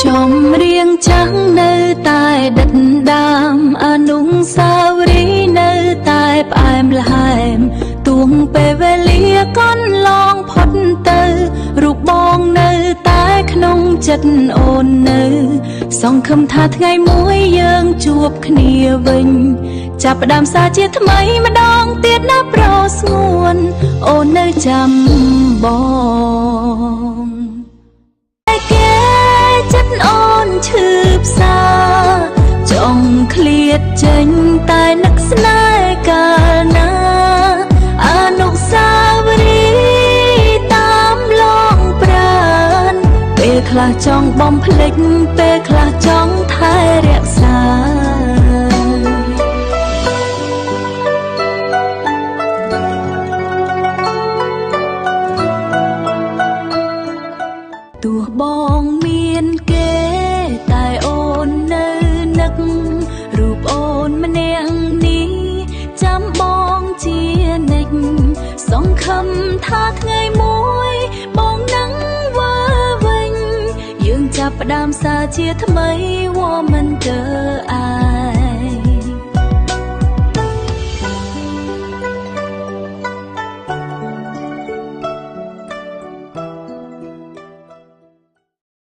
ចំរៀងចាំងនៅតែដិតដាមអនុស្សាវរីយ៍នៅតែផ្អែមល្ហែមទួងពេលវេលាកន្លងផុតទៅរូបបងនៅតែក្នុងចិត្តអូននៅសង្ឃឹមថាថ្ងៃមួយយើងជួបគ្នាវិញចាប់ផ្ដើមសារជាថ្មីម្ដងទៀតណាប្រស្ងួនអូននៅចាំបងគេចិត្តអូនឈឺផ្សាចង់ឃ្លាតចេញតែនឹកស្នេហ៍កាលណាអនុស្សាវរីយ៍តាមឡងប្រាណពេលខ្លះចង់បំភ្លេចពេលខ្លះចង់ថែរក្សាទោះបងមានគេតែអូននៅនឹករូបអូនម្នាក់នេះចាំបងជានិច្ចសង្ឃឹមថាថ្ងៃមួយបងនឹងវិលវិញយើងចាប់ផ្ដើមសារជាថ្មីវមិនទៅអាយ